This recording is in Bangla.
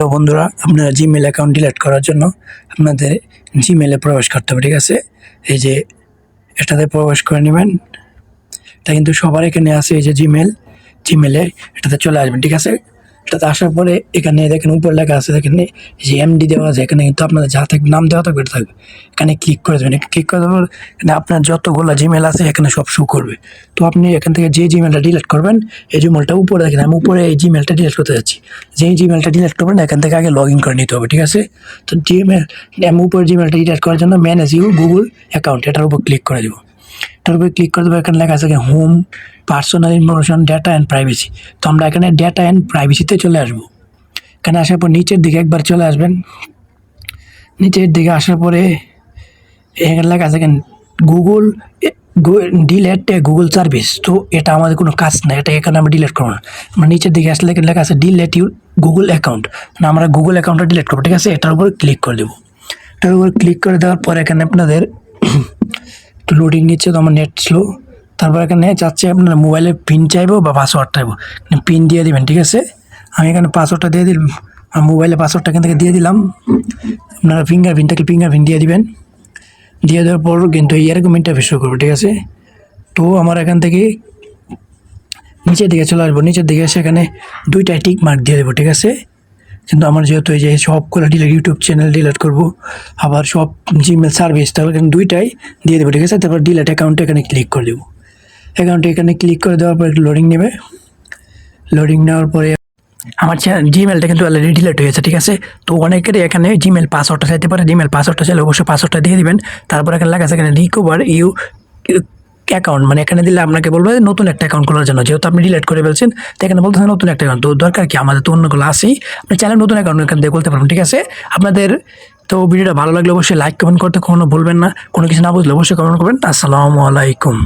তো বন্ধুরা, আপনারা জিমেল অ্যাকাউন্ট ডিলিট করার জন্য আপনাদের জিমেলে প্রবেশ করতে হবে। ঠিক আছে, এই যে এটাতে প্রবেশ করে নেবেন। এটা কিন্তু সবার এখানে আছে। এই যে জিমেলে এটাতে চলে আসবেন। ঠিক আছে, এটাতে আসার পরে এখানে দেখেন উপরে লেখা আছে, দেখেন এই যে এমডি দেওয়া আছে। এখানে কিন্তু আপনাদের যা থাকবে নাম দেওয়া থাকবে, এটা থাকবে। এখানে ক্লিক করে দেবেন। ক্লিক করে দেওয়ার পর এখানে আপনার যতগুলো জিমেল আছে এখানে সব শো করবে। তো আপনি এখান থেকে যে জিমেলটা ডিলিট করবেন, এই জিমেলটা উপরে দেখেন, আমি উপরে এই জিমেলটা ডিলিট করতে যাচ্ছি। যেই জিমেলটা ডিলিট করবেন এখান থেকে আগে লগ ইন করে নিতে হবে। ঠিক আছে, তো জিমেল আমি উপরে জিমেলটা ডিলিট করার জন্য ম্যানেজ ইউ গুগল অ্যাকাউন্ট এটার উপর ক্লিক করে দেবো। এটার উপরে ক্লিক করে দেবো। এখানে লেখা আছে home, personal information, data and privacy. তো আমরা এখানে ডেটা অ্যান্ড প্রাইভেসিতে চলে আসবো। এখানে আসার পর নিচের দিকে একবার চলে আসবেন। নিচের দিকে আসার পরে এখানে লেখা আছে গুগল ডিলেট গুগল সার্ভিস। তো এটা আমাদের কোনো কাজ না, এটা এখানে আমরা ডিলিট করবো না। আমরা নিচের দিকে আসলে এখানে লেখা আছে ডিলেট ইউর গুগল অ্যাকাউন্ট, মানে আমরা গুগল অ্যাকাউন্টটা ডিলিট করবো। ঠিক আছে, এটার উপর ক্লিক করে দেবো। এটার উপর ক্লিক করে দেওয়ার পর এখানে আপনাদের একটু লোডিং নিচ্ছে, তো আমার নেট স্লো। তারপর এখানে চাচ্ছে আপনার মোবাইলের পিন চাইবো বা পাসওয়ার্ড চাইবো, পিন দিয়ে দিবেন। ঠিক আছে, আমি এখানে পাসওয়ার্ডটা দিয়ে দিলাম। মোবাইলের পাসওয়ার্ডটা এখান থেকে দিয়ে দিলাম। আপনারা ফিঙ্গারপ্রিন্ট দিয়ে দিবেন। দিয়ে দেওয়ার পর কিন্তু এরকম ইন্টারফেস শো করবে। ঠিক আছে, তো আমার এখান থেকে নিচের দিকে চলে আসবো। নিচের দিকে এসে এখানে দুইটাই টিক মার্ক দিয়ে দেবো। ঠিক আছে, কিন্তু আমার যেহেতু এই যে সবগুলো ডিলেট, ইউটিউব চ্যানেল ডিলিট করবো, আবার সব জিমেল সার্ভিস, তাহলে এখানে দুইটাই দিয়ে দেবো। ঠিক আছে, তারপর ডিলেট অ্যাকাউন্টে এখানে ক্লিক করে দেবো। অ্যাকাউন্টে এখানে ক্লিক করে দেওয়ার পর একটু লোডিং নেবে। লোডিং নেওয়ার পরে আমার জিমেলটা কিন্তু অলরেডি ডিলিট হয়েছে। ঠিক আছে, তো অনেকেরই এখানে জিমেল পাসওয়ার্ডটা চাইতে পারে। জিমেল পাসওয়ার্ডটা চাইলে অবশ্যই পাসওয়ার্ডটা দিয়ে দিবেন। তারপর এখানে লেখা আছে এখানে রিকভার ইউ অ্যাকাউন্ট, মানে এখানে দিলে আপনাকে বলবে নতুন একটা অ্যাকাউন্ট খোলার জন্য। যেহেতু আপনি ডিলিট করে ফেলছেন, তো এখানে বলতেছে নতুন একটা অ্যাকাউন্ট। তো দরকার কি, আমাদের তো অন্যগুলো আছেই। আপনি চাইলে নতুন অ্যাকাউন্ট এখান থেকে খুলতে পারবেন। ঠিক আছে, আপনাদের তো ভিডিওটা ভালো লাগলে অবশ্যই লাইক কমেন্ট করতে কখনো ভুলবেন না। কোনো কিছু না বুঝলে অবশ্যই কমেন্ট করবেন। আসসালামু আলাইকুম।